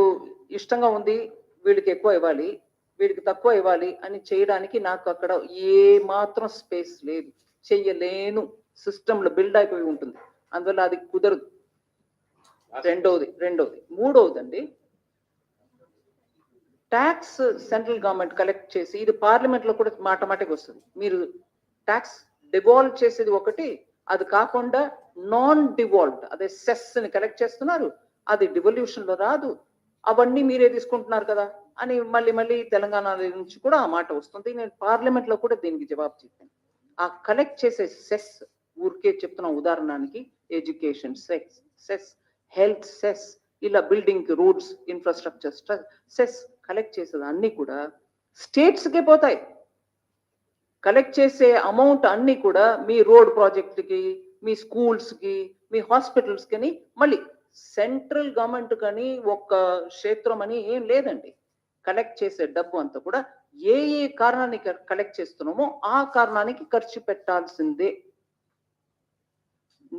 ఇష్టంగా ఉంది, వీళ్ళకి ఎక్కువ ఇవ్వాలి, వీడికి తక్కువ ఇవ్వాలి అని చేయడానికి నాకు అక్కడ ఏ మాత్రం స్పేస్ లేదు, చెయ్యలేను. సిస్టంలో బిల్డ్ అయిపోయి ఉంటుంది, అందువల్ల అది కుదరదు. రెండోది. మూడవదండి, ట్యాక్స్ సెంట్రల్ గవర్నమెంట్ కలెక్ట్ చేసి, ఇది పార్లమెంట్ లో కూడా మాటమాటికి వస్తుంది. మీరు ట్యాక్స్ డివాల్వ్ చేసేది ఒకటి, అది కాకుండా నాన్ డివాల్వ్డ్ అదే సెస్ ని కలెక్ట్ చేస్తున్నారు, అది డివల్యూషన్ లో రాదు, అవన్నీ మీరే తీసుకుంటున్నారు కదా అని మళ్ళీ తెలంగాణ నుంచి కూడా ఆ మాట వస్తుంది. నేను పార్లమెంట్ లో కూడా దీనికి జవాబు చెప్పాను. ఆ కలెక్ట్ చేసే సెస్, ఊరికే చెప్తున్న ఉదాహరణకి ఎడ్యుకేషన్ సెస్, హెల్త్ సెస్, ఇలా building roads infrastructure cess collect చేసేది అన్ని కూడా స్టేట్స్కే పోతాయి. కలెక్ట్ చేసే అమౌంట్ అన్ని కూడా మీ రోడ్ ప్రాజెక్టుకి, మీ స్కూల్స్కి, మీ హాస్పిటల్స్కి, మళ్ళీ సెంట్రల్ గవర్నమెంట్ కానీ ఒక్క క్షేత్రం అని ఏం లేదండి. కలెక్ట్ చేసే డబ్బు అంతా కూడా ఏ కారణానికి కలెక్ట్ చేస్తున్నామో ఆ కారణానికి ఖర్చు పెట్టాల్సిందే.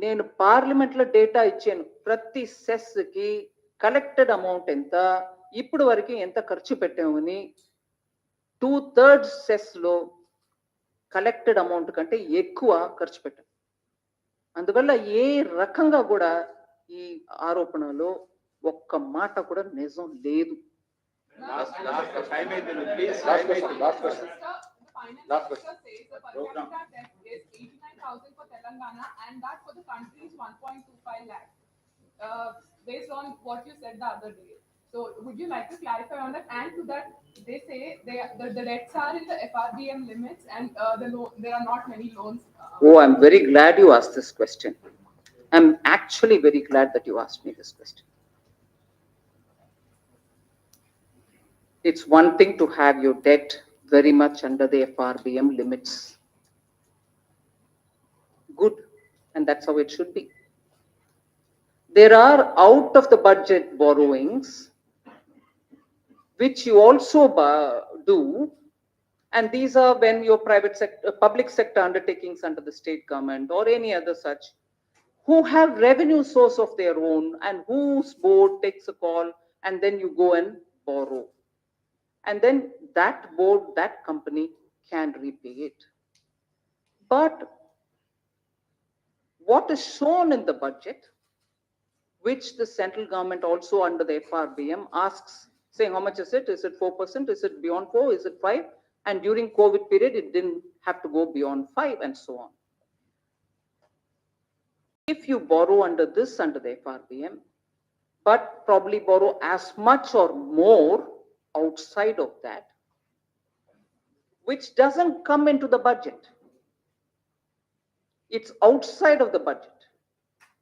నేను పార్లమెంట్ లో డేటా ఇచ్చాను, ప్రతి సెస్ కి కలెక్టెడ్ అమౌంట్ ఎంత, ఇప్పుడు వరకు ఎంత ఖర్చు పెట్టామని. 2/3 సెస్ లో కలెక్టెడ్ అమౌంట్ కంటే ఎక్కువ ఖర్చు పెట్టాం. అందువల్ల ఏ రకంగా కూడా ఈ ఆరోపణలో ఒక్క మాట కూడా నిజం లేదు. Last question. Finance Minister says the per capita debt is 89,000 for Telangana and that for the country is 1.25 lakh. Based on what you said the other day. So would you like to clarify on that? And to that, they say the debts are in the FRBM limits and there are not many loans. Oh, I'm very glad you asked this question. I'm actually very glad that you asked me this question. It's one thing to have your debt very much under the FRBM limits. Good, and that's how it should be. There are out of the budget borrowings, which you also do, and these are when your public sector undertakings under the state government or any other such, who have revenue source of their own and whose board takes a call and then you go and borrow. And then that board, that company can repay it. But what is shown in the budget, which the central government also under the FRBM asks, saying how much is it? Is it 4%? Is it beyond 4? Is it 5? And during COVID period, it didn't have to go beyond 5 and so on. If you borrow under the FRBM, but probably borrow as much or more outside of that, which doesn't come into the budget. It's outside of the budget.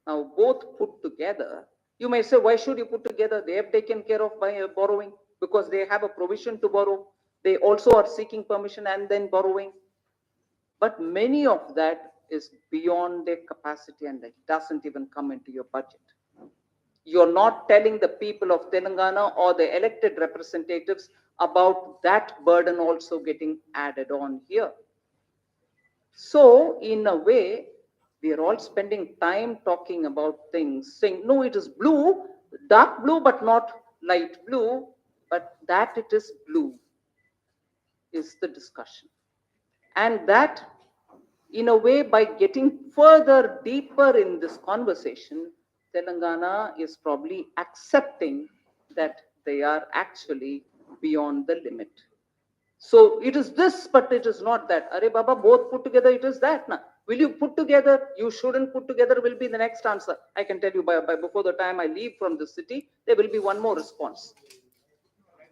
Now, both put together, you may say, why should you put together? They have taken care of by borrowing because they have a provision to borrow. They also are seeking permission and then borrowing. But many of that is beyond their capacity and it doesn't even come into your budget. You're not telling the people of Telangana or the elected representatives about that burden also getting added on here. So, in a way, we are all spending time talking about things, saying, no, it is blue, dark blue, but not light blue, but that it is blue is the discussion. And that, in a way, by getting further deeper in this conversation, Telangana is probably accepting that they are actually beyond the limit. So it is this, but it is not that. Arey Baba, both put together, it is that. Na? Will you put together? You shouldn't put together will be the next answer. I can tell you by before the time I leave from the city, there will be one more response.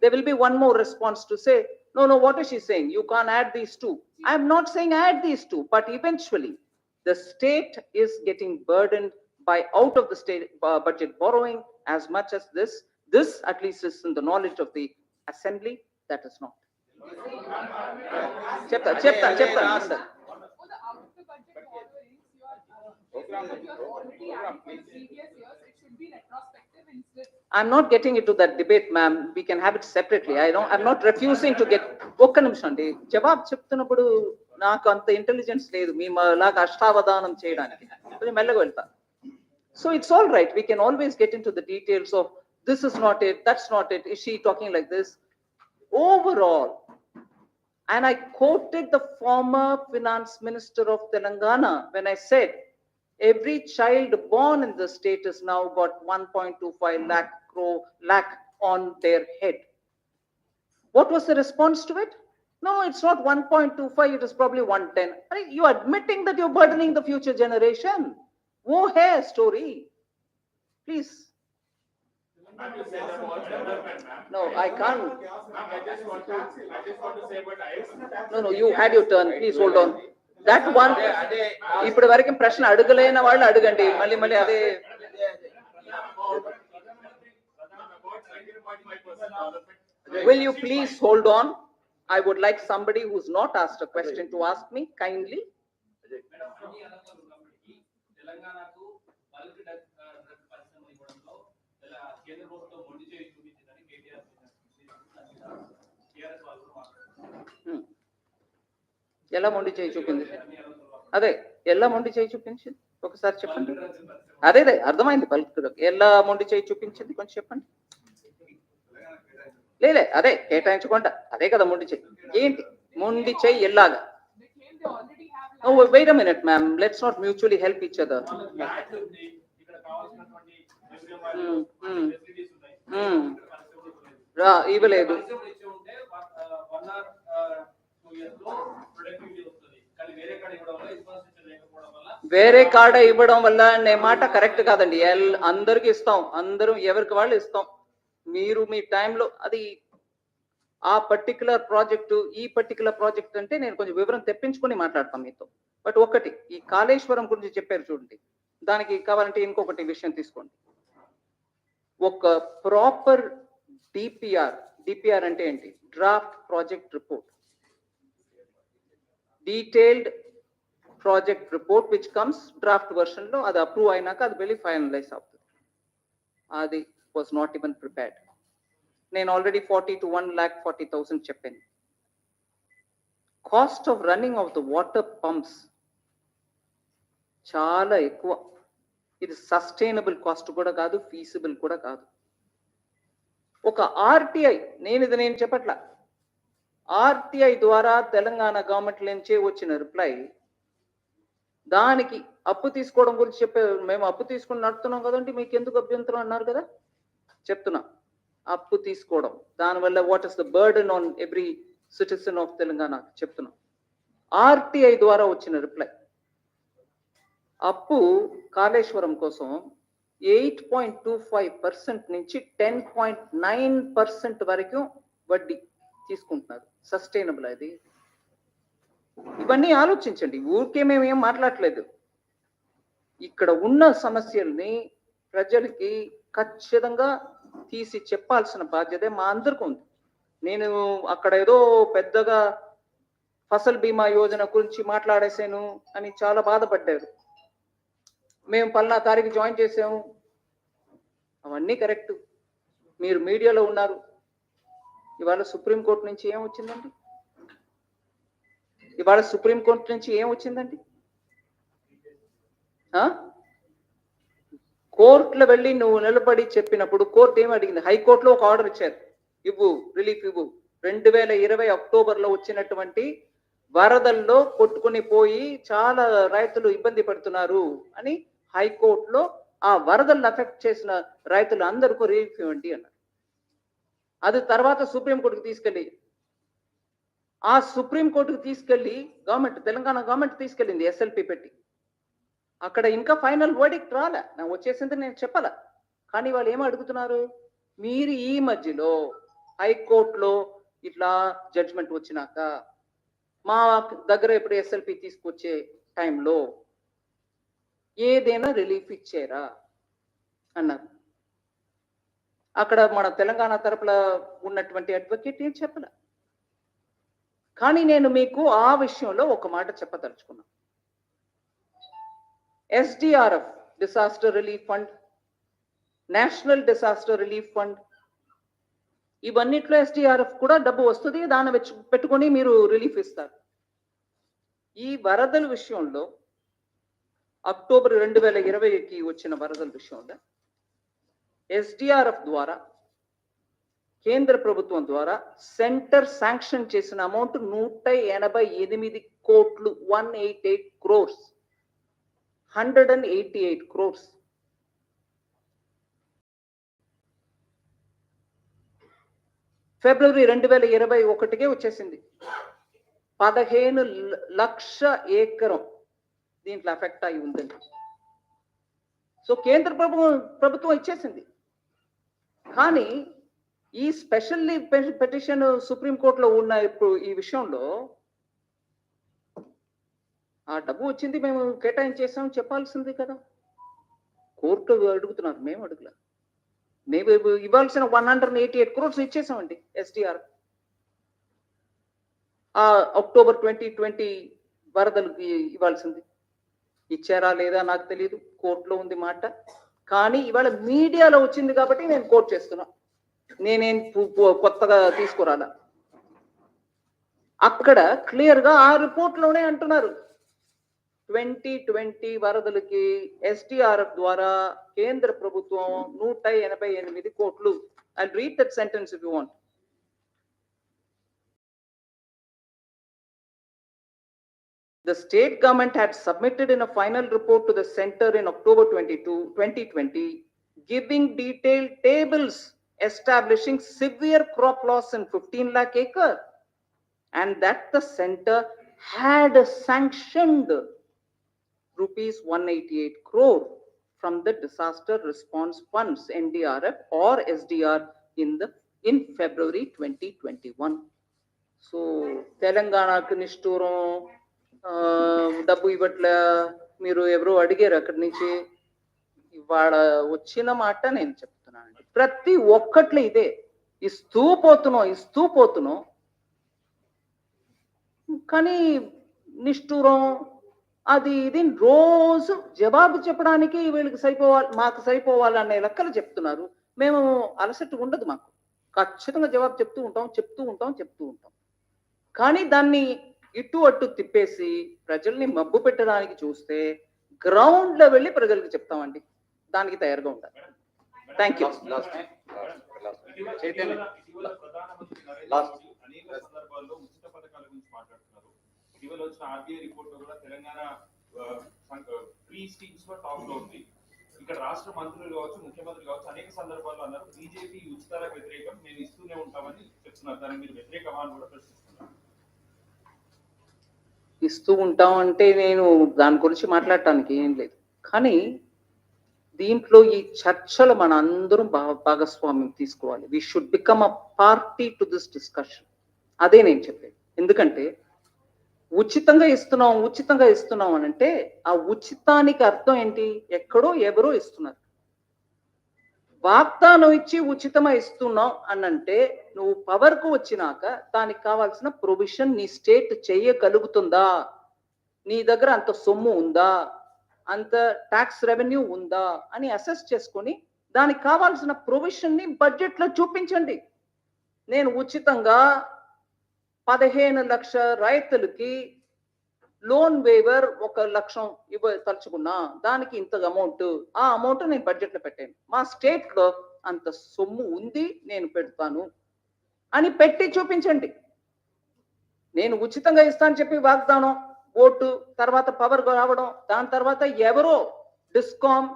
There will be one more response to say, no, what is she saying? You can't add these two. I'm not saying add these two, but eventually the state is getting burdened by out of the state budget borrowing as much as this. This at least is in the knowledge of the assembly, that is not. Chepta. For the out of the budget borrowings, you have already added for the previous years. It should be retrospective instead. I'm not getting into that debate, ma'am. We can have it separately. I'm not refusing to get. ఒక్క నిమిషం అండి జవాబు చెప్తున్నప్పుడు నాకు అంత intelligence లేదు మీ లాగా అష్టావధానం చేయడానికి కొంచెం మెల్లగా వెళ్తా. So it's all right. We can always get into the details of this is not it, that's not it. Is she talking like this? Overall, and I quoted the former finance minister of Telangana when I said, every child born in the state has now got 1.25 lakh on their head. What was the response to it? No, it's not 1.25, it is probably 110. You're admitting that you're burdening the future generation. Wo hai story. Please. No, I can't. I just want to say, but No, you had your turn. Please hold on. That one, ఇప్పుడు వరకు ప్రశ్న అడగలేని వాళ్ళు అడగండి మళ్ళీ అదే. Will you please hold on? I would like somebody who's not asked a question to ask me kindly. ఎలా మొండి చేయి చూపింది అదే ఎలా మొండి చేయి చూపించింది ఒకసారి చెప్పండి అదే అర్థమైంది పలుకుడు ఎలా మొండి చేయి చూపించింది కొంచెం చెప్పండి లేలే అదే కేటాయించుకుంటా అదే కదా మొండి చేయి ఏంటి మొండి చేయి ఎలాగా wait a minute ma'am let's not mutually help each other ఇవ్వలేదు వేరే కాడ ఇవ్వడం వల్ల అనే మాట కరెక్ట్ కాదండి అందరికి ఇస్తాం అందరూ ఎవరికి వాళ్ళు ఇస్తాం మీరు మీ టైంలో అది ఆ పర్టికులర్ ప్రాజెక్టు ఈ పర్టికులర్ ప్రాజెక్ట్ అంటే నేను కొంచెం వివరం తెప్పించుకొని మాట్లాడతాం మీతో బట్ ఒకటి ఈ కాళేశ్వరం గురించి చెప్పారు చూడండి దానికి కావాలంటే ఇంకొకటి విషయం తీసుకోండి ఒక ప్రాపర్ డిపిఆర్ అంటే ఏంటి draft project report detailed project report which comes draft version lo adi approve ayinaka adi velli finalize avutadi adi was not even prepared nenu already 40 to 1,40,000 cheppanu cost of running of the water pumps chaala ekkuva ఇది sustainable cost కూడా కాదు feasible కూడా కాదు ఒక RTI నేను చెప్పట్లా RTI ద్వారా Telangana government నుంచి వచ్చిన రిప్లై దానికి అప్పు తీసుకోవడం గురించి చెప్పారు మేము అప్పు తీసుకుని నడుతున్నాం కదండి మీకు ఎందుకు అభ్యంతరం అన్నారు కదా చెప్తున్నా అప్పు తీసుకోవడం దానివల్ల what is the burden on every citizen of Telangana చెప్తున్నాం. ఆర్టీఐ ద్వారా వచ్చిన రిప్లై, అప్పు కాళేశ్వరం కోసం 8.25% నుంచి 10.9% వరకు వడ్డీ తీసుకుంటున్నారు. సస్టైనబుల్ అది? ఇవన్నీ ఆలోచించండి. ఊరికే మేము ఏం మాట్లాడలేదు. ఇక్కడ ఉన్న సమస్యల్ని ప్రజలకి ఖచ్చితంగా తీసి చెప్పాల్సిన బాధ్యత మా అందరికీ ఉంది. నేను అక్కడ ఏదో పెద్దగా ఫసల్ బీమా యోజన గురించి మాట్లాడేసాను అని చాలా బాధపడ్డారు. మేము పల్నా తారీఖు జాయిన్ చేసాము, అవన్నీ కరెక్ట్. మీరు మీడియాలో ఉన్నారు. ఇవాళ సుప్రీంకోర్టు నుంచి ఏం వచ్చిందండి? ఇవాళ సుప్రీంకోర్టు నుంచి ఏం వచ్చిందండి? కోర్టులో వెళ్ళి నువ్వు నిలబడి చెప్పినప్పుడు కోర్టు ఏం అడిగింది? హైకోర్టులో ఒక ఆర్డర్ ఇచ్చారు, ఇవ్వు, రిలీఫ్ ఇవ్వు. 2020 అక్టోబర్లో వచ్చినటువంటి వరదల్లో కొట్టుకుని పోయి చాలా రైతులు ఇబ్బంది పడుతున్నారు అని హైకోర్టులో ఆ వరదలను అఫెక్ట్ చేసిన రైతులు అందరికీ రిలీఫ్ ఇవ్వండి అన్నారు. అది తర్వాత సుప్రీంకోర్టుకు తీసుకెళ్ళి, ఆ సుప్రీంకోర్టుకు తీసుకెళ్ళి తెలంగాణ గవర్నమెంట్ తీసుకెళ్ళింది ఎస్ఎల్పి పెట్టి. అక్కడ ఇంకా ఫైనల్ వర్డిక్ట్ రాలే, నాకు వచ్చేసింది నేను చెప్పాల. కానీ వాళ్ళు ఏమో అడుగుతున్నారు, మీరు ఈ మధ్యలో హైకోర్టులో ఇట్లా జడ్జ్మెంట్ వచ్చినాక మా దగ్గర ఇప్పుడు ఎస్ఎల్పి తీసుకొచ్చే టైంలో ఏదైనా రిలీఫ్ ఇచ్చారా అన్నారు. అక్కడ మన తెలంగాణ తరపున ఉన్నటువంటి అడ్వకేట్ ఏం చెప్పలే. కానీ నేను మీకు ఆ విషయంలో ఒక మాట చెప్పదలుచుకున్నాను. SDRF, disaster relief fund, national disaster relief fund, ఇవన్నిట్లో ఎస్డిఆర్ఎఫ్ కూడా డబ్బు వస్తుంది, దాన్ని పెట్టుకొని మీరు రిలీఫ్ ఇస్తారు. ఈ వరదల విషయంలో అక్టోబర్ 2020కి వచ్చిన వరదల విషయంలో ఎస్డిఆర్ఎఫ్ ద్వారా, కేంద్ర ప్రభుత్వం ద్వారా సెంటర్ శాంక్షన్ చేసిన అమౌంట్ 188 కోట్లు, 188 crores, 188 crores. ఫిబ్రవరి 2021కే వచ్చేసింది. 15 లక్ష ఎకరం దీంట్లో అఫెక్ట్ అయి ఉందండి. సో కేంద్ర ప్రభుత్వం ఇచ్చేసింది. కానీ ఈ స్పెషల్ పిటిషన్ సుప్రీంకోర్టులో ఉన్న ఇప్పుడు ఈ విషయంలో ఆ డబ్బు వచ్చింది, మేము కేటాయించేసాం చెప్పాల్సింది కదా. కోర్టు అడుగుతున్నారు, మేము అడుగులా. మేము ఇవ్వాల్సిన 188 crores ఇచ్చేసామండి ఎస్డిఆర్. ఆ అక్టోబర్ 2020 వరదలకి ఇవ్వాల్సింది ఇచ్చారా లేదా నాకు తెలియదు, కోర్టులో ఉంది మాట. కానీ ఇవాళ మీడియాలో వచ్చింది కాబట్టి నేను కోర్టు చేస్తున్నా, నేనేం కొత్తగా తీసుకురాలా. అక్కడ క్లియర్గా ఆ రిపోర్ట్లోనే అంటున్నారు 2020 వరదలకి ఎస్డిఆర్ఎఫ్ ద్వారా కేంద్ర ప్రభుత్వం 188 కోట్లు. I read that sentence if you want. The state government had submitted in a final report to the center in October 2020, giving detailed tables establishing severe crop loss in 15 lakh acres, and that the center had sanctioned rupees 188 crore from the disaster response funds, NDRF or SDR, in February 2021. So Telanganaku నిష్ఠూరం, డబ్బు ఇవ్వట్లే, మీరు ఎవరో అడిగారు అక్కడి నుంచి. ఇవాళ వచ్చిన మాట నేను చెప్తున్నానండి, ప్రతి ఒక్కట్లో ఇదే, ఇస్తూ పోతున్నాం. కానీ నిష్ఠూరం అది ఇది రోజు జవాబు చెప్పడానికి వీళ్ళకి సరిపోవాలి, మాకు సరిపోవాలనే లెక్కలు చెప్తున్నారు. మేము అలసట ఉండదు మాకు, ఖచ్చితంగా జవాబు చెప్తూ ఉంటాం. కానీ దాన్ని ఇటు అటు తిప్పేసి ప్రజల్ని మబ్బు పెట్టడానికి చూస్తే గ్రౌండ్ లో వెళ్ళి ప్రజలకు చెప్తామండి, దానికి తయారుగా ఉండాలి. Thank you. అనేక సందర్భాల్లో ఉచిత పథకాల గురించి మాట్లాడుతున్నారు. ఇటీవల వచ్చిన ఆర్బీఐ రిపోర్ట్ లో కూడా తెలంగాణ ఫ్రీ స్కీమ్స్ లో టాప్ లో ఉంది. ఇక్కడ రాష్ట్ర మంత్రులు కావచ్చు, ముఖ్యమంత్రి కావచ్చు, అనేక సందర్భాల్లో అన్నారు బీజేపీ ఉచితాలకు వ్యతిరేకం, మేము ఇస్తూనే ఉంటామని చెప్తున్నారు. దానికి మీరు వ్యతిరేకమా అని కూడా ప్రశ్నిస్తున్నారు. ఇస్తూ ఉంటాం అంటే నేను దాని గురించి మాట్లాడటానికి ఏం లేదు. కానీ దీంట్లో ఈ చర్చలు మన అందరం భాగస్వామ్యం తీసుకోవాలి. We should become a party to this discussion. అదే నేను చెప్పేది. ఎందుకంటే ఉచితంగా ఇస్తున్నాం అని అంటే ఆ ఉచితానికి అర్థం ఏంటి? ఎక్కడో ఎవరో ఇస్తున్నారు. వాగ్దానం ఇచ్చి ఉచితంగా ఇస్తున్నాం అనంటే నువ్వు పవర్కు వచ్చినాక దానికి కావాల్సిన ప్రొవిజన్ నీ స్టేట్ చేయగలుగుతుందా? నీ దగ్గర అంత సొమ్ము ఉందా, అంత ట్యాక్స్ రెవెన్యూ ఉందా అని అసెస్ చేసుకొని దానికి కావాల్సిన ప్రొవిజన్ ని బడ్జెట్ లో చూపించండి. నేను ఉచితంగా 15 లక్షల రైతులకి లోన్ వేవర్ 1 లక్షం తలుచుకున్నా, దానికి ఇంత అమౌంట్, ఆ అమౌంట్ నేను బడ్జెట్ లో పెట్టాను. మా స్టేట్ లో అంత సొమ్ము ఉంది, నేను పెడతాను అని పెట్టి చూపించండి. నేను ఉచితంగా ఇస్తాను చెప్పి వాగ్దానం, ఓటు, తర్వాత పవర్ రావడం, దాని తర్వాత ఎవరో డిస్కామ్,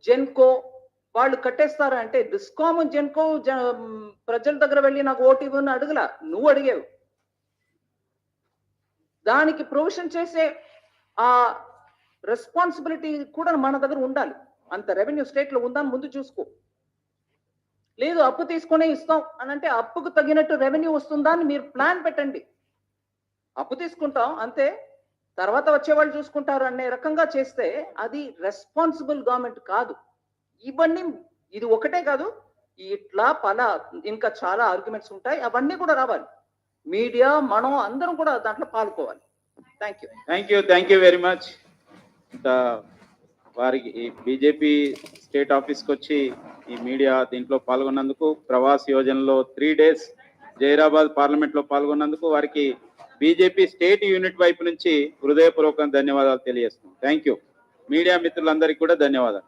జెన్కో వాళ్ళు కట్టేస్తారా అంటే డిస్కామ్, జెన్కో ప్రజల దగ్గర వెళ్ళి నాకు ఓటు ఇవ్వని అడగలా, నువ్వు అడిగావు. దానికి ప్రొవిజన్ చేసే ఆ రెస్పాన్సిబిలిటీ కూడా మన దగ్గర ఉండాలి. అంత రెవెన్యూ స్టేట్ లో ఉందని ముందు చూసుకో. లేదు అప్పు తీసుకునే ఇస్తాం అని అంటే అప్పుకు తగినట్టు రెవెన్యూ వస్తుందా అని మీరు ప్లాన్ పెట్టండి. అప్పు తీసుకుంటాం అంతే, తర్వాత వచ్చేవాళ్ళు చూసుకుంటారు అనే రకంగా చేస్తే అది రెస్పాన్సిబుల్ గవర్నమెంట్ కాదు. ఇవన్నీ ఇది ఒకటే కాదు, ఇట్లా ఇంకా చాలా ఆర్గ్యుమెంట్స్ ఉంటాయి, అవన్నీ కూడా రావాలి. మీడియా మనం అందరం కూడా దాంట్లో పాల్గొవాలి. Thank you very much. వారికి బీజేపీ స్టేట్ ఆఫీస్కి వచ్చి ఈ మీడియా దీంట్లో పాల్గొన్నందుకు, ప్రవాస్ యోజనలో 3 days జైరాబాద్ పార్లమెంట్లో పాల్గొన్నందుకు వారికి బీజేపీ స్టేట్ యూనిట్ వైపు నుంచి హృదయపూర్వక ధన్యవాదాలు తెలియజేస్తున్నాం. Thank you. మీడియా మిత్రులందరికీ కూడా ధన్యవాదాలు.